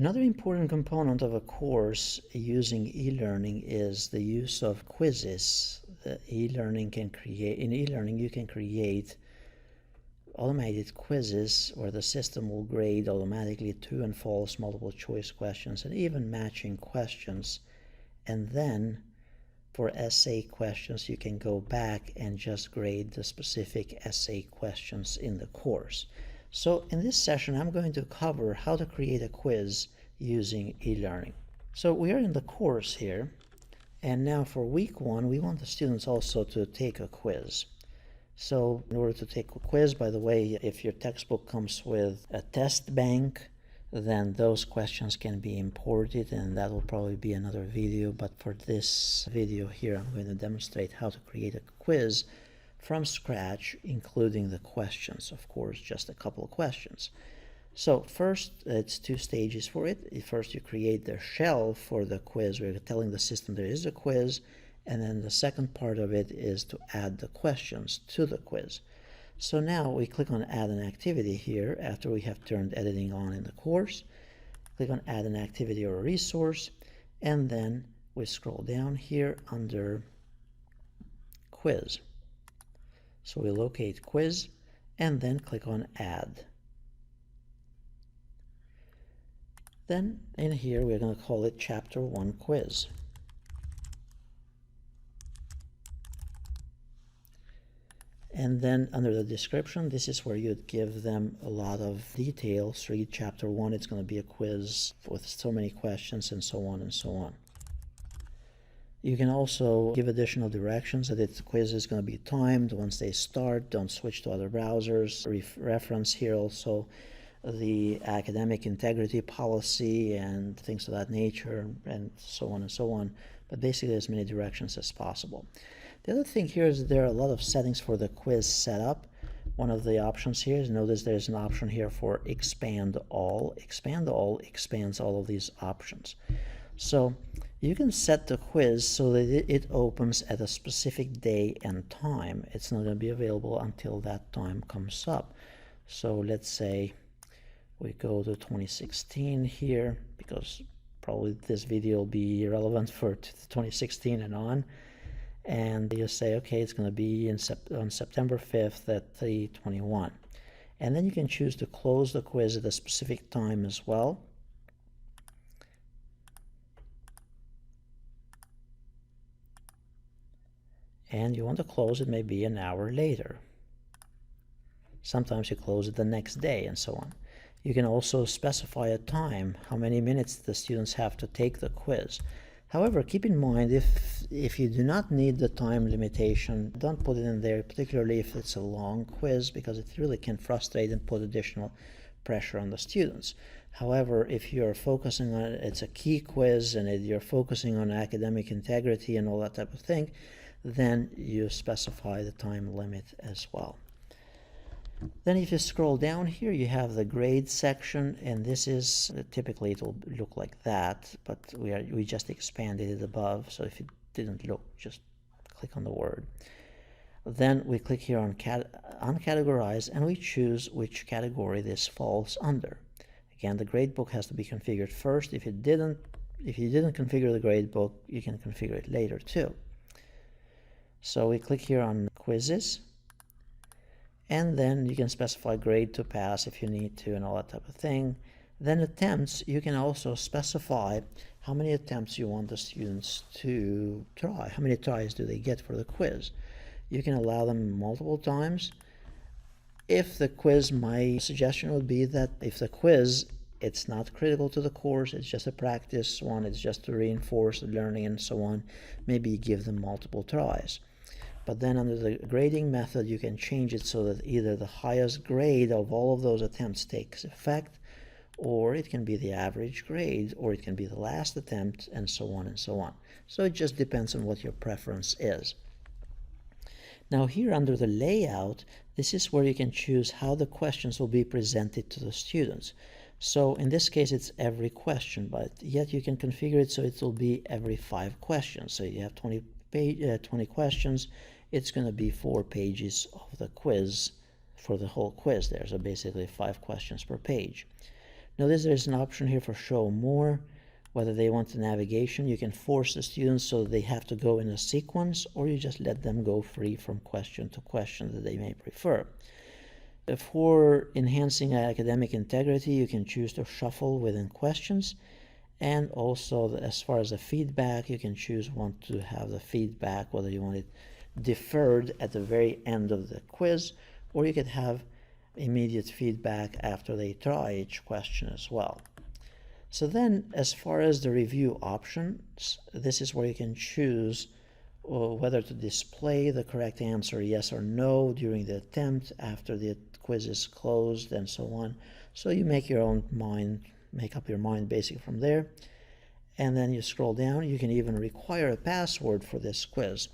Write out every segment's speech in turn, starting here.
Another important component of a course using e-learning is the use of quizzes. In e-learning you can create automated quizzes where the system will grade automatically true and false multiple choice questions and even matching questions. And then for essay questions, you can go back and just grade the specific essay questions in the course. So in this session, I'm going to cover how to create a quiz using e-learning. So we are in the course here, and now for week 1, we want the students also to take a quiz. So in order to take a quiz, by the way, if your textbook comes with a test bank, then those questions can be imported, and that will probably be another video. But for this video here, I'm going to demonstrate how to create a quiz from scratch, including the questions. Of course, just a couple of questions. So first, it's 2 stages for it. First, you create the shell for the quiz, where you're telling the system there is a quiz, and then the second part of it is to add the questions to the quiz. So now we click on Add an Activity here after we have turned editing on in the course. Click on Add an Activity or a Resource, and then we scroll down here under Quiz. So we locate Quiz and then click on Add. Then in here we're going to call it Chapter 1 Quiz. And then under the description, this is where you'd give them a lot of details. Read Chapter 1, it's going to be a quiz with so many questions and so on and so on. You can also give additional directions that the quiz is going to be timed once they start. Don't switch to other browsers. Reference here also the academic integrity policy and things of that nature, and so on and so on. But basically as many directions as possible. The other thing here is that there are a lot of settings for the quiz setup. One of the options here is, notice there's an option here for Expand All. Expand All expands all of these options. So you can set the quiz so that it opens at a specific day and time. It's not going to be available until that time comes up. So let's say we go to 2016 here, because probably this video will be relevant for 2016 and on. And you say, okay, it's going to be on September 5th at 3:21. And then you can choose to close the quiz at a specific time as well. And you want to close it maybe an hour later. Sometimes you close it the next day and so on. You can also specify a time, how many minutes the students have to take the quiz. However, keep in mind, if you do not need the time limitation, don't put it in there, particularly if it's a long quiz, because it really can frustrate and put additional pressure on the students. However, if you're focusing on it's a key quiz and you're focusing on academic integrity and all that type of thing, then you specify the time limit as well. Then if you scroll down here, you have the grade section, and this is typically it will look like that, but we just expanded it above, so if it didn't look, just click on the word. Then we click here on Categorize, and we choose which category this falls under. Again, the gradebook has to be configured first. If you didn't configure the gradebook, you can configure it later too. So we click here on Quizzes, and then you can specify grade to pass if you need to and all that type of thing. Then attempts, you can also specify how many attempts you want the students to try. How many tries do they get for the quiz? You can allow them multiple times. If the quiz, my suggestion would be that if the quiz, it's not critical to the course, it's just a practice one, it's just to reinforce the learning and so on, maybe give them multiple tries. But then under the grading method, you can change it so that either the highest grade of all of those attempts takes effect, or it can be the average grade, or it can be the last attempt, and so on and so on. So it just depends on what your preference is. Now here under the layout, this is where you can choose how the questions will be presented to the students. So in this case, it's every question, but yet you can configure it so it will be every 5 questions. So you have 20 questions. It's going to be 4 pages of the quiz for the whole quiz there. So basically 5 questions per page. Notice there's an option here for show more. Whether they want the navigation, you can force the students so they have to go in a sequence, or you just let them go free from question to question that they may prefer. For enhancing academic integrity, you can choose to shuffle within questions. And also, as far as the feedback, you can choose to have the feedback, whether you want it deferred at the very end of the quiz, or you could have immediate feedback after they try each question as well. So then, as far as the review options, this is where you can choose whether to display the correct answer, yes or no, during the attempt, after the quiz is closed, and so on. So you make your own mind, make up your mind basically from there. And then you scroll down. You can even require a password for this quiz.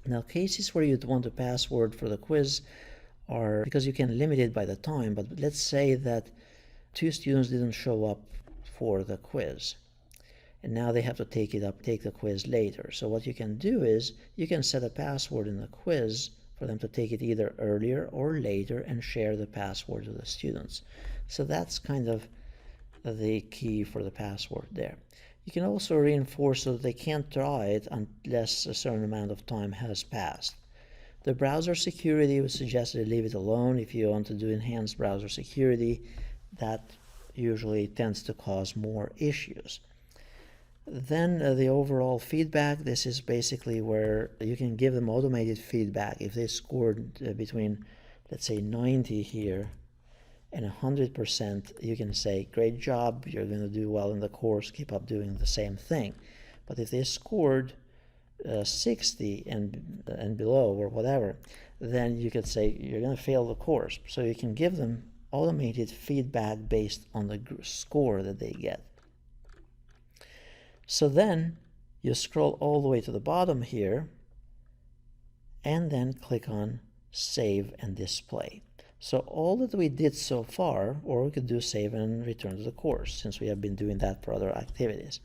Now, cases where you'd want a password for the quiz are, because you can limit it by the time, but let's say that 2 students didn't show up for the quiz, and now they have to take the quiz later. So what you can do is you can set a password in the quiz for them to take it either earlier or later and share the password to the students. So that's kind of the key for the password there. You can also reinforce so that they can't try it unless a certain amount of time has passed. The browser security would suggest that you leave it alone. If you want to do enhanced browser security, that usually tends to cause more issues. Then the overall feedback, this is basically where you can give them automated feedback. If they scored between, let's say, 90 here and 100%, you can say, great job, you're going to do well in the course, keep up doing the same thing. But if they scored 60 and below or whatever, then you could say you're going to fail the course. So you can give them automated feedback based on the score that they get. So then you scroll all the way to the bottom here and then click on Save and Display. So all that we did so far, or we could do save and return to the course, since we have been doing that for other activities.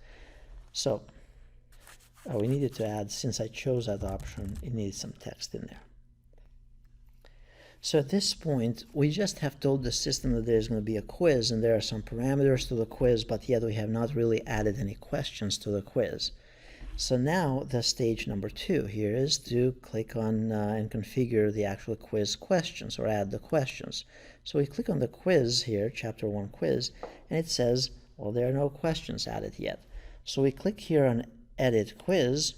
So we needed to add, since I chose that option, it needs some text in there. So at this point, we just have told the system that there's going to be a quiz, and there are some parameters to the quiz, but yet we have not really added any questions to the quiz. So now the stage number 2 here is to click on and configure the actual quiz questions, or add the questions. So we click on the quiz here, Chapter 1 quiz, and it says, well, there are no questions added yet. So we click here on Edit Quiz,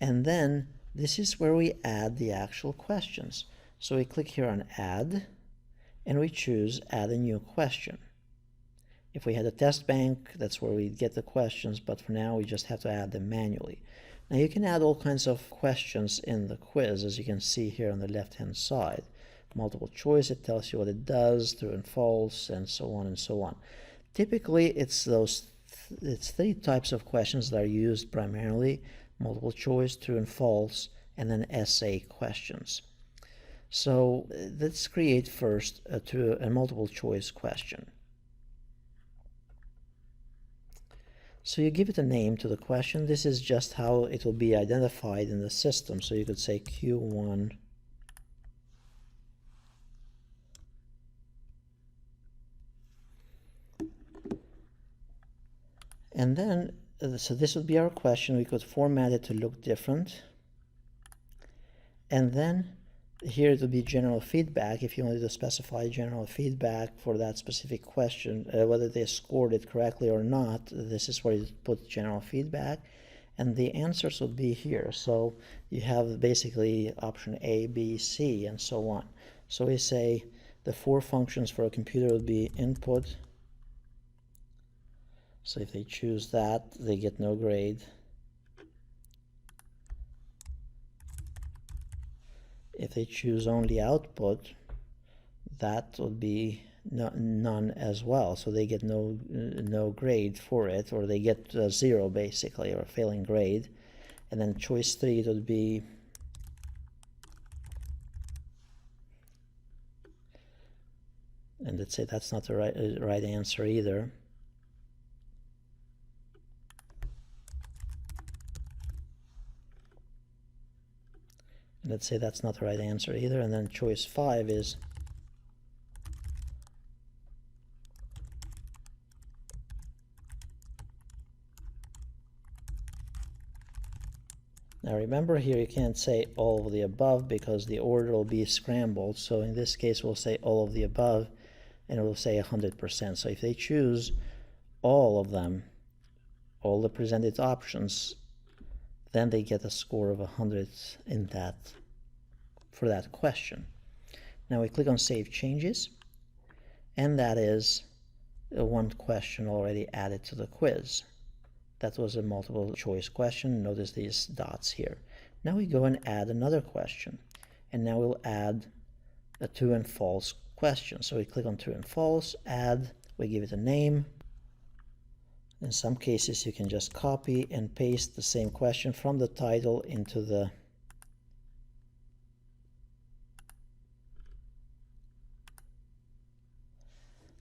and then this is where we add the actual questions. So we click here on Add, and we choose Add a New Question. If we had a test bank, that's where we get the questions, but for now we just have to add them manually. Now you can add all kinds of questions in the quiz, as you can see here on the left-hand side. Multiple choice, it tells you what it does, true and false, and so on and so on. Typically, it's 3 types of questions that are used primarily: multiple choice, true and false, and then essay questions. So let's create first a multiple choice question. So you give it a name to the question. This is just how it will be identified in the system. So you could say Q1 and then so this would be our question. We could format it to look different. And then here it would be general feedback. If you wanted to specify general feedback for that specific question, whether they scored it correctly or not, this is where you put general feedback. And the answers would be here. So you have basically option A, B, C, and so on. So we say the 4 functions for a computer would be input. So if they choose that, they get no grade. If they choose only output, that would be none as well. So they get no grade for it, or they get 0 basically, or a failing grade. And then choice 3 would be and let's say that's not the right answer either. Let's say that's not the right answer either, and then choice 5 is Now remember here you can't say all of the above because the order will be scrambled. So in this case we'll say all of the above and it will say 100%. So if they choose all of them, all the presented options, then they get a score of 100 in that for that question. Now we click on Save Changes, and that is one question already added to the quiz. That was a multiple choice question. Notice these dots here. Now we go and add another question, and now we'll add a true and false question. So we click on True and False, add, we give it a name. In some cases you can just copy and paste the same question from the title into the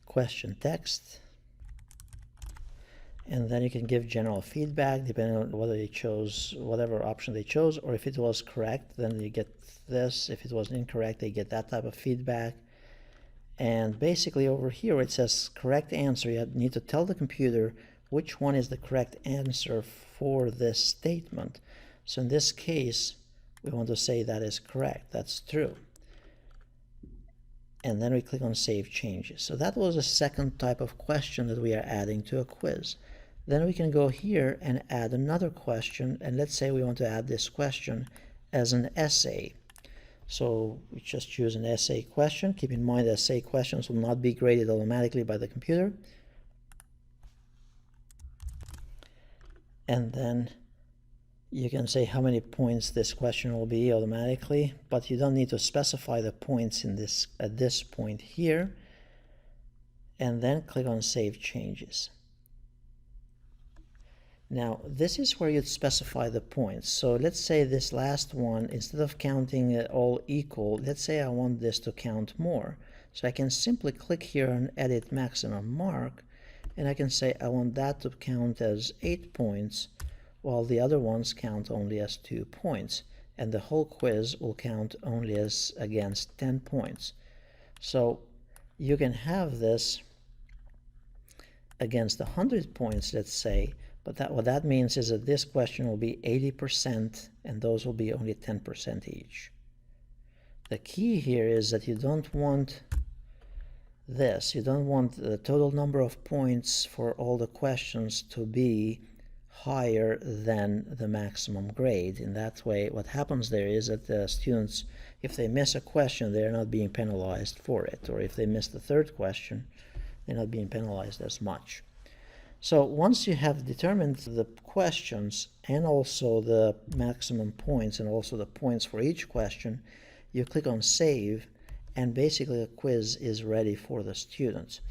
question text, and then you can give general feedback depending on whether they chose whatever option they chose, or if it was correct then you get this, if it was incorrect they get that type of feedback. And basically over here it says correct answer. You need to tell the computer which one is the correct answer for this statement. So in this case we want to say that is correct, that's true. And then we click on Save Changes. So that was a second type of question that we are adding to a quiz. Then we can go here and add another question, and let's say we want to add this question as an essay. So we just choose an essay question. Keep in mind that essay questions will not be graded automatically by the computer. And then you can say how many points this question will be automatically, but you don't need to specify the points in this at this point here. And then click on Save Changes. Now this is where you'd specify the points. So let's say this last one, instead of counting it all equal, let's say I want this to count more. So I can simply click here on Edit Maximum Mark, and I can say I want that to count as 8 points, while the other ones count only as 2 points, and the whole quiz will count only as against 10 points. So you can have this against 100 points, let's say, but what that means is that this question will be 80% and those will be only 10% each. The key here is that you don't want this. You don't want the total number of points for all the questions to be higher than the maximum grade. In that way, what happens there is that the students, if they miss a question, they're not being penalized for it. Or if they miss the third question, they're not being penalized as much. So once you have determined the questions and also the maximum points and also the points for each question, you click on Save, and basically the quiz is ready for the students.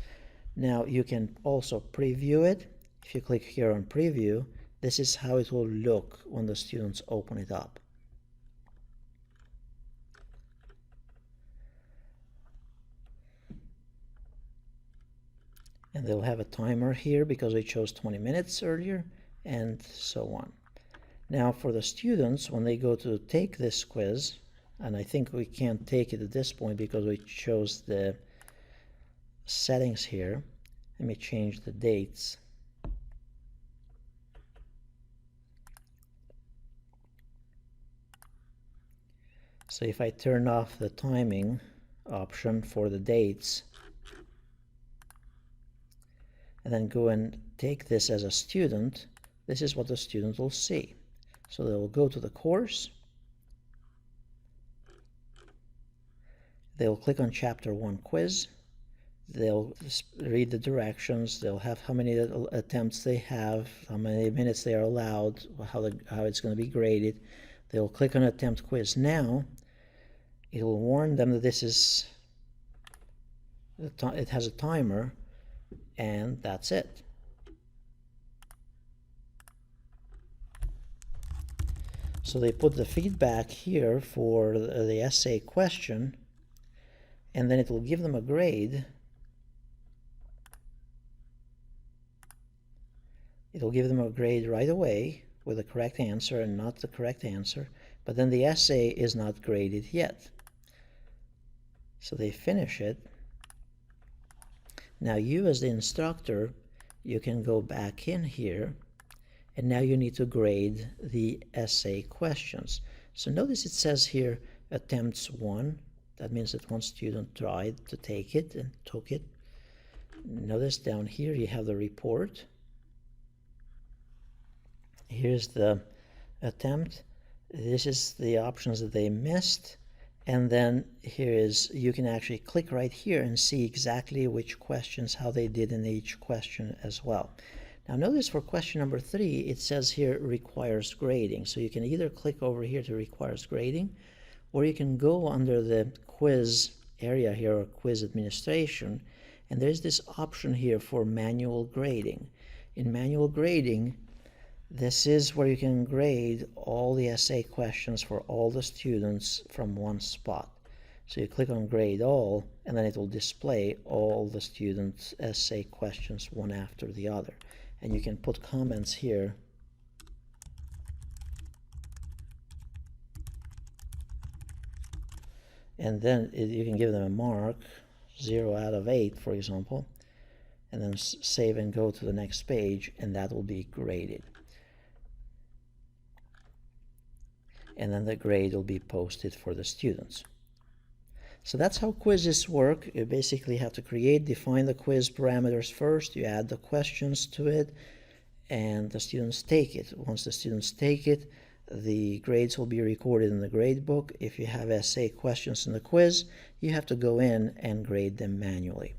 Now you can also preview it. If you click here on Preview, this is how it will look when the students open it up. And they'll have a timer here because we chose 20 minutes earlier, and so on. Now for the students, when they go to take this quiz, and I think we can't take it at this point because we chose the settings here. Let me change the dates. So if I turn off the timing option for the dates, and then go and take this as a student, this is what the student will see. So they will go to the course, they'll click on Chapter 1 Quiz, they'll read the directions, they'll have how many attempts they have, how many minutes they are allowed, how it's going to be graded. They'll click on Attempt Quiz Now. It will warn them that this is, it has a timer, and that's it. So they put the feedback here for the essay question, and then it will give them a grade. It'll give them a grade right away with the correct answer and not the correct answer, but then the essay is not graded yet. So they finish it. Now you as the instructor, you can go back in here And now you need to grade the essay questions. So notice it says here attempts 1. That means that one student tried to take it and took it. Notice down here you have the report. Here's the attempt. This is the options that they missed. And then here is, you can actually click right here and see exactly which questions, how they did in each question as well. Now notice for question number 3, it says here requires grading. So you can either click over here to requires grading, or you can go under the quiz area here, or quiz administration, and there's this option here for manual grading. In manual grading, this is where you can grade all the essay questions for all the students from one spot. So you click on grade all, and then it will display all the students' essay questions one after the other. And you can put comments here. And then you can give them a mark, 0 out of 8, for example, and then save and go to the next page, and that will be graded. And then the grade will be posted for the students. So that's how quizzes work. You basically have to define the quiz parameters first, you add the questions to it, and the students take it. Once the students take it, the grades will be recorded in the grade book. If you have essay questions in the quiz, you have to go in and grade them manually.